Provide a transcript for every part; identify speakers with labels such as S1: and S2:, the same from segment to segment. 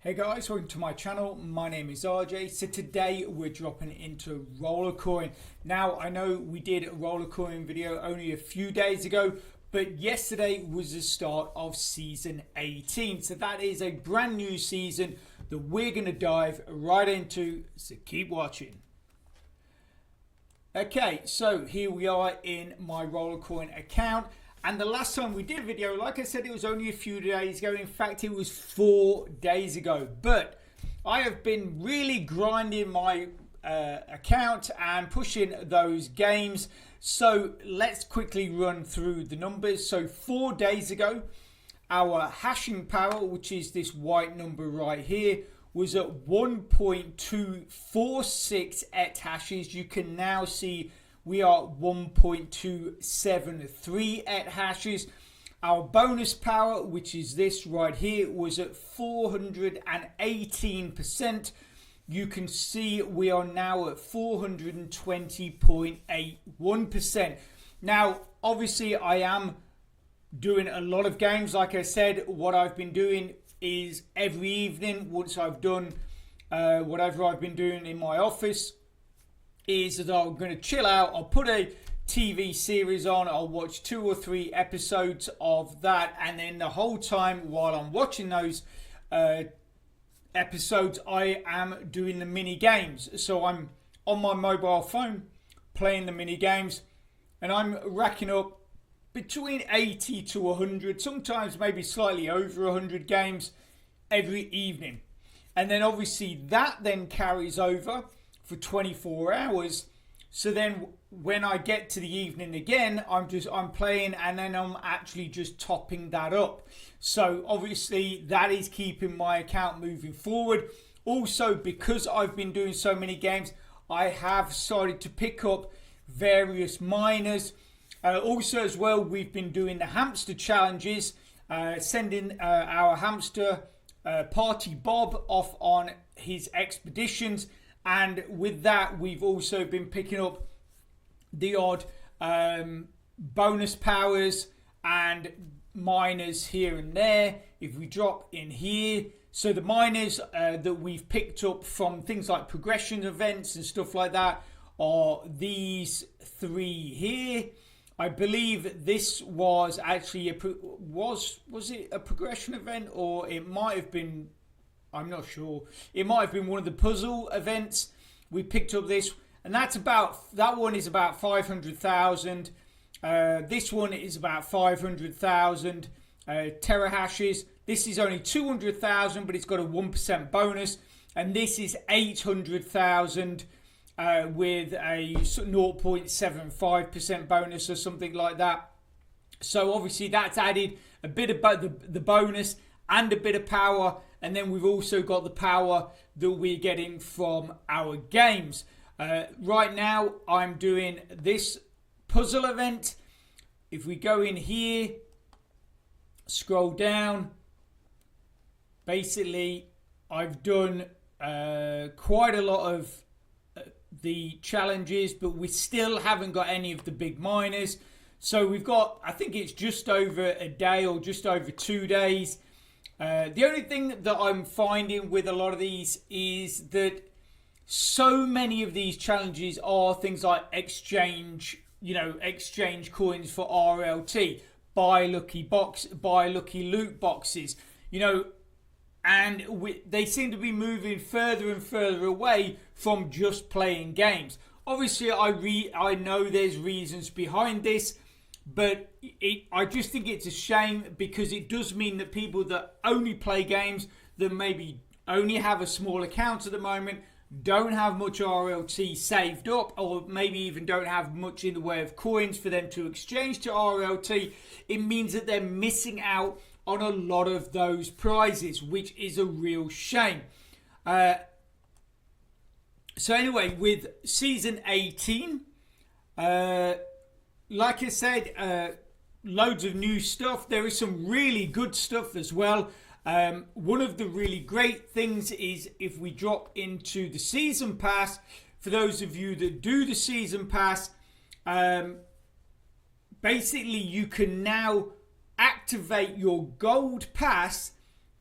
S1: Hey guys, welcome to my channel. My name is RJ. So today we're dropping into Rollercoin. Now I know we did a Rollercoin video only a few days ago, but yesterday was the start of season 18. So that is a brand new season that we're going to dive right into. So keep watching. Okay, so here we are in my Rollercoin account. And the last time we did a video, like I said, it was only a few days ago. In fact, it was 4 days ago. But I have been really grinding my account and pushing those games. So let's quickly run through the numbers. So 4 days ago, our hashing power, which is this white number right here, was at 1.246 hashes. You can now see we are 1.273 hashes. Our bonus power, which is this right here, was at 418%. You can see we are now at 420.81%. Now, obviously, I am doing a lot of games. Like I said, what I've been doing is every evening, once I've done whatever I've been doing in my office, is that I'm going to chill out. I'll put a TV series on. I'll watch 2 or 3 episodes of that, and then the whole time while I'm watching those episodes, I am doing the mini games. So I'm on my mobile phone playing the mini games, and I'm racking up between 80 to 100, sometimes maybe slightly over 100 games every evening. And then obviously that then carries over for 24 hours. So then when I get to the evening again, I'm playing, and then I'm actually just topping that up. So obviously that is keeping my account moving forward. Also, because I've been doing so many games, I have started to pick up various miners. Also as well, we've been doing the hamster challenges, sending our hamster Party Bob off on his expeditions. And with that, we've also been picking up the odd bonus powers and miners here and there. If we drop in here, so the miners that we've picked up from things like progression events and stuff like that are these 3 here. I believe this was actually was it a progression event, or it might have been, I'm not sure. It might have been one of the puzzle events. We picked up this, and that one is about 500,000. This one is about 500,000 terahashes. This is only 200,000, but it's got a 1% bonus, and this is 800,000 with a 0.75% bonus or something like that. So obviously that's added a bit about the bonus and a bit of power. And then we've also got the power that we're getting from our games. Right now, I'm doing this puzzle event. If we go in here, scroll down, basically, I've done quite a lot of the challenges, but we still haven't got any of the big miners. So we've got, I think it's just over a day or just over 2 days. The only thing that I'm finding with a lot of these is that so many of these challenges are things like exchange coins for RLT, buy lucky loot boxes, and they seem to be moving further and further away from just playing games. Obviously, I know there's reasons behind this, but I just think it's a shame, because it does mean that people that only play games, that maybe only have a small account at the moment, don't have much RLT saved up, or maybe even don't have much in the way of coins for them to exchange to RLT. It means that they're missing out on a lot of those prizes, which is a real shame. So anyway, with season 18, like I said, loads of new stuff. There is some really good stuff as well. One of the really great things is if we drop into the season pass, for those of you that do the season pass, basically you can now activate your gold pass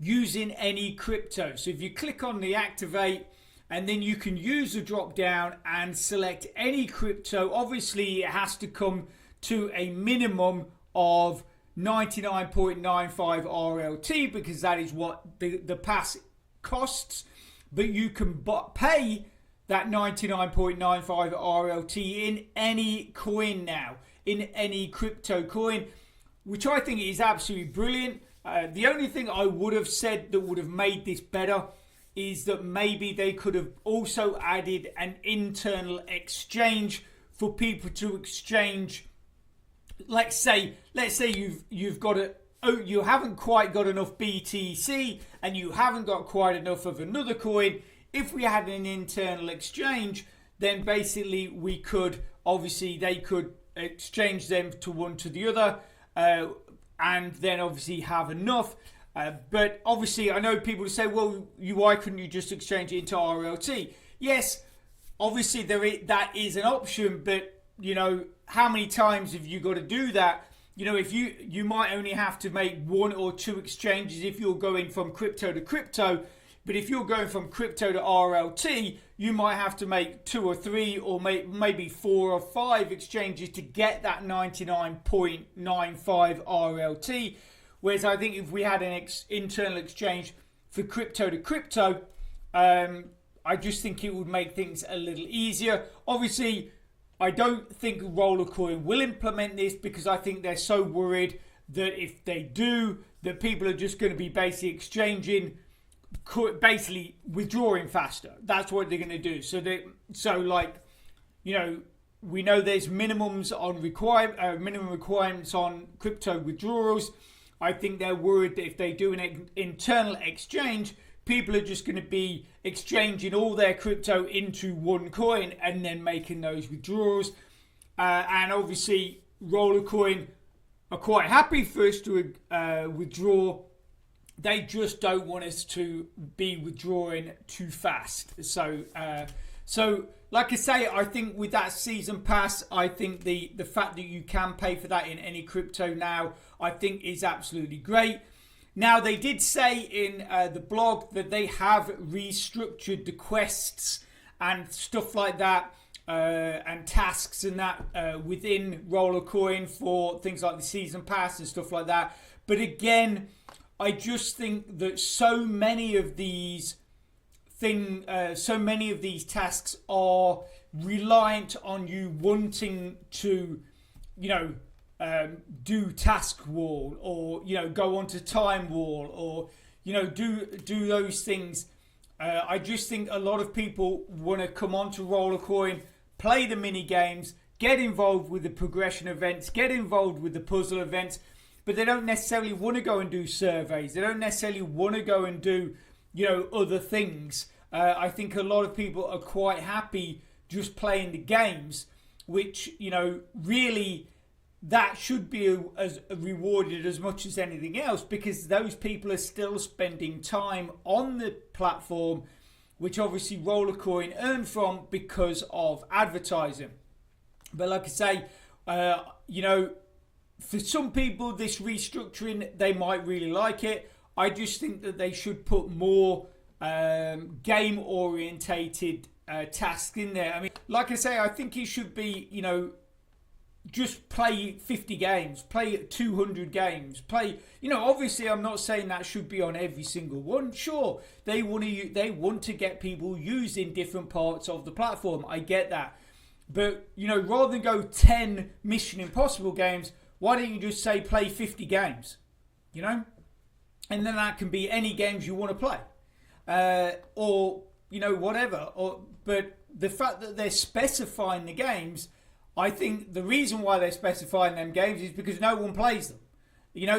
S1: using any crypto. So if you click on the activate, and then you can use the drop down and select any crypto. Obviously, it has to come to a minimum of 99.95 RLT, because that is what the pass costs. But you can pay that 99.95 RLT in any coin now, in any crypto coin, which I think is absolutely brilliant. The only thing I would have said that would have made this better is that maybe they could have also added an internal exchange for people to exchange. Let's say you've got you haven't quite got enough BTC and you haven't got quite enough of another coin. If we had an internal exchange, then basically we could, obviously they could exchange them to one to the other, and then obviously have enough. But obviously I know people say, well, why couldn't you just exchange it into RLT? Yes, obviously that is an option, but how many times have you got to do that? If you might only have to make one or two exchanges if you're going from crypto to crypto, but if you're going from crypto to RLT, you might have to make 2 or 3 or maybe 4 or 5 exchanges to get that 99.95 RLT. Whereas I think if we had an internal exchange for crypto to crypto, I just think it would make things a little easier. Obviously, I don't think Rollercoin will implement this, because I think they're so worried that if they do, that people are just going to be basically exchanging, basically withdrawing faster. That's what they're going to do. We know there's minimum requirements on crypto withdrawals. I think they're worried that if they do an internal exchange, people are just going to be exchanging all their crypto into one coin and then making those withdrawals. And obviously, Rollercoin are quite happy for us to withdraw. They just don't want us to be withdrawing too fast. So like I say, I think with that season pass, I think the fact that you can pay for that in any crypto now, I think is absolutely great. Now, they did say in the blog that they have restructured the quests and stuff like that, and tasks and that within Rollercoin for things like the season pass and stuff like that. But again, I just think that so many of these tasks are reliant on you wanting to, do task wall, or go onto time wall, or do those things. I just think a lot of people want to come onto Rollercoin, play the mini games, get involved with the progression events, get involved with the puzzle events, but they don't necessarily want to go and do surveys. They don't necessarily want to go and do other things. I think a lot of people are quite happy just playing the games, which really, that should be as rewarded as much as anything else, because those people are still spending time on the platform, which obviously Rollercoin earn from because of advertising. But like I say, for some people, this restructuring, they might really like it. I just think that they should put more game orientated tasks in there. I mean, like I say, I think it should be, just play 50 games, play 200 games, play, obviously I'm not saying that should be on every single one. Sure, they want to get people using different parts of the platform. I get that. But, rather than go 10 Mission Impossible games, why don't you just say play 50 games, And then that can be any games you want to play, or, whatever. But the fact that they're specifying the games, I think the reason why they're specifying them games is because no one plays them.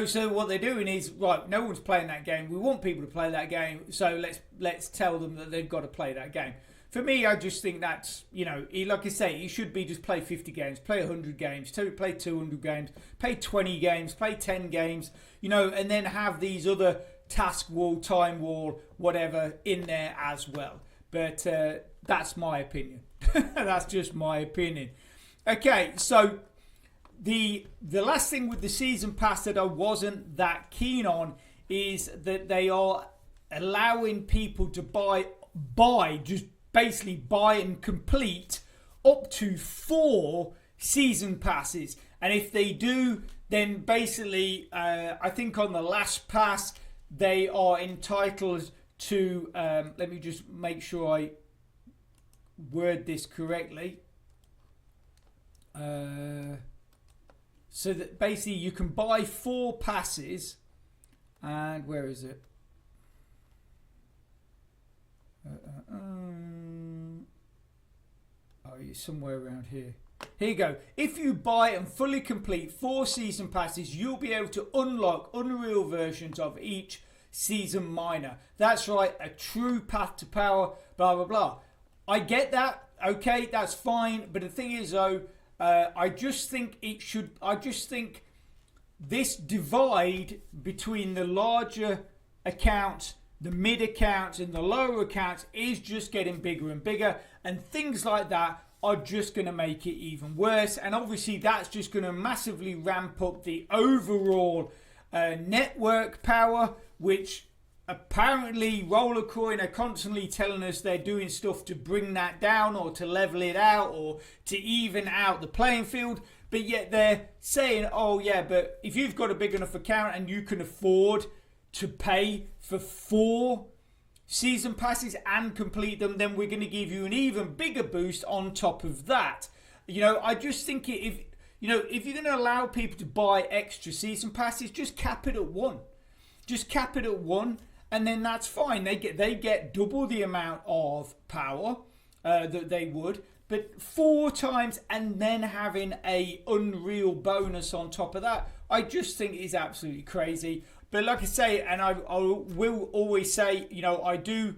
S1: So what they're doing is, right, no one's playing that game. We want people to play that game, so let's tell them that they've got to play that game. For me, I just think that's, like I say, you should be just play 50 games, play 100 games, play 200 games, play 20 games, play 10 games, and then have these other task wall, time wall, whatever in there as well. But that's my opinion. That's just my opinion. Okay, so the last thing with the season pass that I wasn't that keen on is that they are allowing people to buy, just basically buy and complete up to 4 season passes. And if they do, then basically, I think on the last pass, they are entitled to, let me just make sure I word this correctly. So that basically you can buy 4 passes, and where is it? Oh, it's somewhere around here. Here you go. If you buy and fully complete 4 season passes, you'll be able to unlock unreal versions of each season minor. That's right, a true path to power, blah, blah, blah. I get that. Okay, that's fine. But the thing is, though, I just think this divide between the larger accounts, the mid accounts, and the lower accounts is just getting bigger and bigger, and things like that are just going to make it even worse. And obviously that's just going to massively ramp up the overall network power, which apparently Rollercoin are constantly telling us they're doing stuff to bring that down, or to level it out, or to even out the playing field. But yet they're saying, oh yeah, but if you've got a big enough account and you can afford to pay for 4 season passes and complete them, then we're going to give you an even bigger boost on top of that. I just think if you're going to allow people to buy extra season passes, just cap it at 1. Just cap it at 1, and then that's fine. They get double the amount of power that they would, but 4 times, and then having a unreal bonus on top of that, I just think is absolutely crazy. But like I say, and I will always say, I do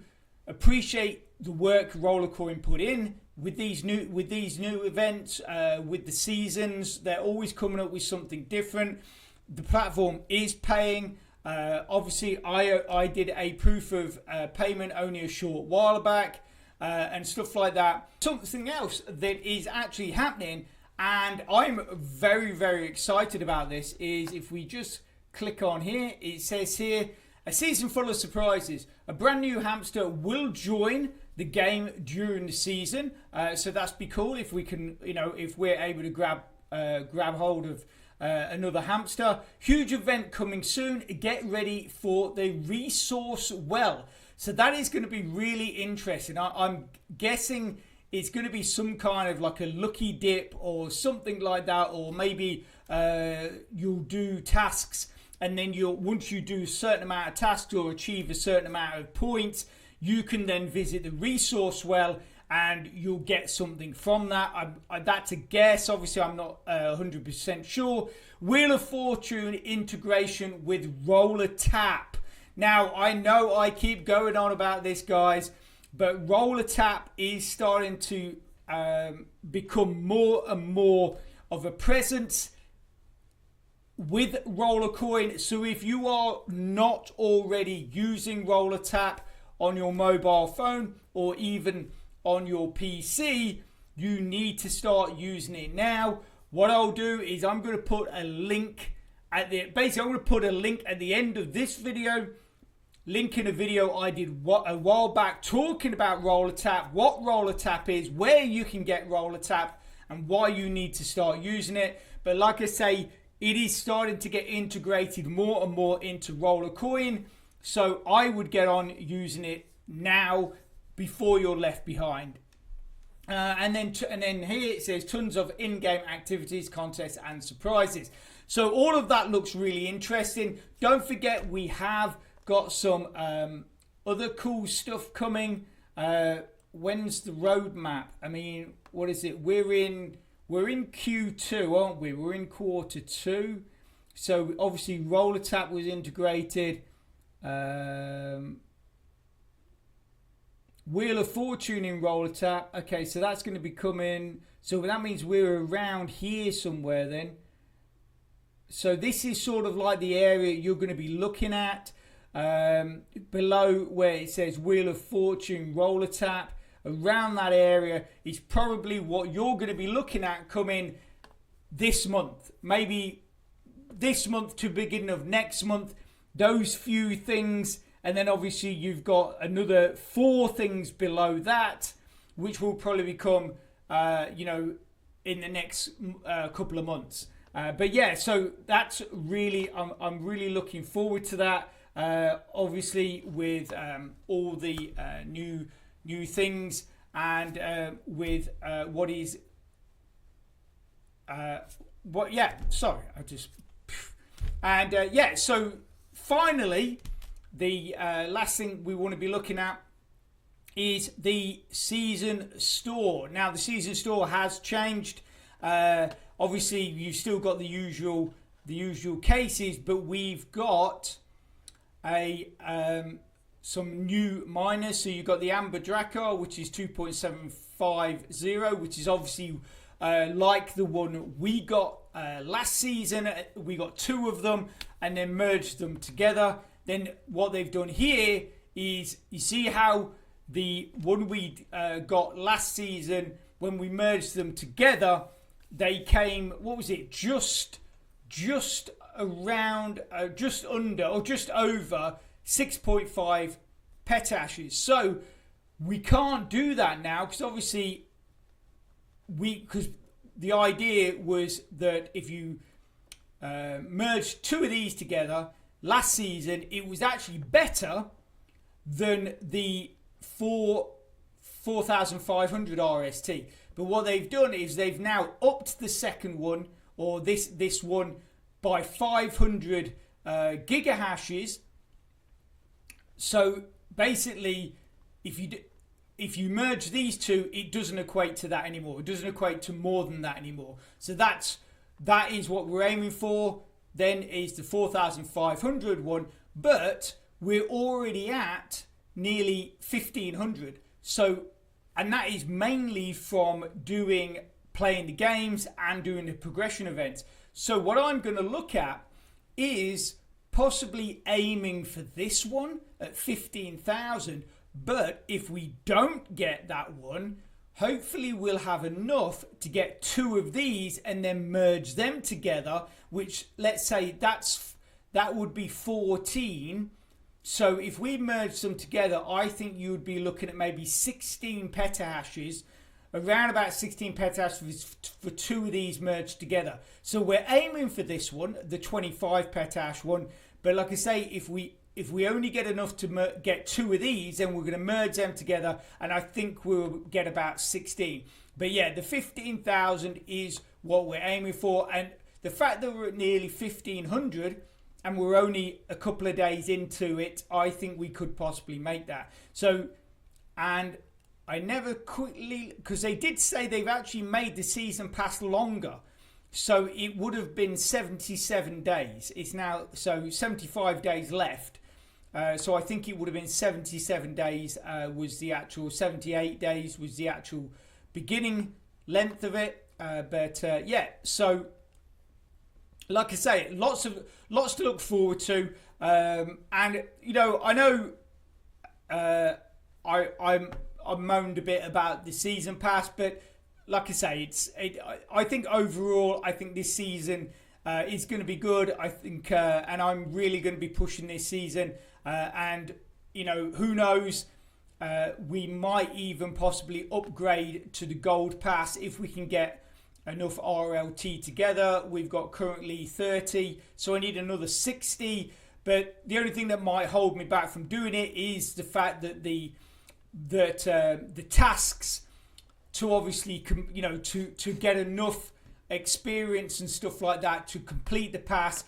S1: appreciate the work Rollercoin put in with these new events, with the seasons. They're always coming up with something different. The platform is paying. Obviously, I did a proof of payment only a short while back, and stuff like that. Something else that is actually happening, and I'm very, very excited about this, is if we just click on here, it says here, a season full of surprises. A brand new hamster will join the game during the season. So that's be cool if we can, if we're able to grab hold of another hamster. Huge event coming soon. Get ready for the resource well. So that is going to be really interesting. I'm guessing it's going to be some kind of like a lucky dip or something like that, or maybe you'll do tasks, and then once you do a certain amount of tasks or achieve a certain amount of points, you can then visit the resource well, and you'll get something from that. That's a guess. Obviously, I'm not 100% sure. Wheel of Fortune integration with Roller Tap. Now, I know I keep going on about this, guys, but Roller Tap is starting to become more and more of a presence with Rollercoin. So if you are not already using Roller Tap on your mobile phone or even on your PC, you need to start using it now. What I'll do is I'm going to put a link at the end of this video, link in a video I did a while back talking about Roller Tap, what Roller Tap is, where you can get Roller Tap, and why you need to start using it. But like I say, it is starting to get integrated more and more into Rollercoin. So I would get on using it now before you're left behind. And then here it says tons of in-game activities, contests, and surprises. So all of that looks really interesting. Don't forget, we have got some other cool stuff coming. When's the roadmap? I mean, what is it? We're in Q2, aren't we? We're in quarter 2. So obviously Roller Tap was integrated. Wheel of Fortune in Roller Tap. Okay, so that's going to be coming. So that means we're around here somewhere then. So this is sort of like the area you're going to be looking at. Below where it says Wheel of Fortune, Roller Tap. Around that area is probably what you're going to be looking at coming this month. Maybe this month to beginning of next month. those few things, and then obviously you've got another 4 things below that, which will probably become, in the next couple of months. But yeah, so that's really, I'm really looking forward to that. Obviously, with all the new things, and with what is sorry, I just so finally, the last thing we want to be looking at is the season store. Now, the season store has changed. Obviously, you've still got the usual cases, but we've got some new miners. So you've got the Amber Drakkar, which is 2.750, which is obviously like the one we got last season. We got 2 of them and then merged them together. Then what they've done here is, you see how the one we got last season, when we merged them together, they came, what was it, just around, just under or just over 6.5 petashes. So we can't do that now, because obviously because the idea was that if you merged 2 of these together last season, it was actually better than the 4,500 RST. But what they've done is they've now upped the second one, or this one, by 500 gigahashes. So basically, if you merge these 2, it doesn't equate to that anymore. It doesn't equate to more than that anymore. So that is what we're aiming for. Then is the 4,500 one, but we're already at nearly 1,500. So, and that is mainly from playing the games and doing the progression events. So what I'm going to look at is possibly aiming for this one at 15,000. But if we don't get that one, hopefully we'll have enough to get 2 of these and then merge them together, which, let's say that would be 14. So if we merge them together, I think you would be looking at maybe 16 petahashes, around about 16 petahashes for 2 of these merged together. So we're aiming for this one, the 25 petahash one. But like I say, if we only get enough to get 2 of these, then we're going to merge them together, and I think we'll get about 16. But yeah, the 15,000 is what we're aiming for, and the fact that we're at nearly 1,500 and we're only a couple of days into it, I think we could possibly make that. So, and I never quickly, because they did say they've actually made the season pass longer. So it would have been 77 days. It's now, so 75 days left. So I think it would have been 77 days was the actual, 78 days was the actual beginning length of it. Yeah, so like I say, lots to look forward to. And I know I moaned a bit about the season pass, but like I say, I think overall, I think this season is going to be good. I think, and I'm really going to be pushing this season. And who knows? We might even possibly upgrade to the gold pass if we can get enough RLT together. We've got currently 30, so I need another 60. But the only thing that might hold me back from doing it is the fact that the tasks to obviously to get enough experience and stuff like that to complete the pass.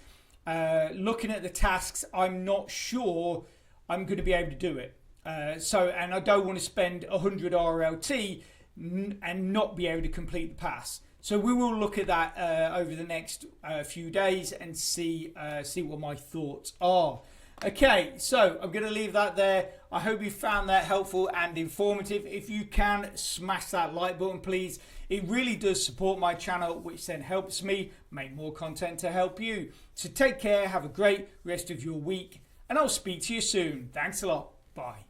S1: Looking at the tasks, I'm not sure I'm going to be able to do it. And I don't want to spend 100 RLT and not be able to complete the pass. So we will look at that over the next few days and see what my thoughts are. Okay, so I'm going to leave that there. I hope you found that helpful and informative. If you can, smash that like button, please. It really does support my channel, which then helps me make more content to help you. So take care, have a great rest of your week, and I'll speak to you soon. Thanks a lot. Bye.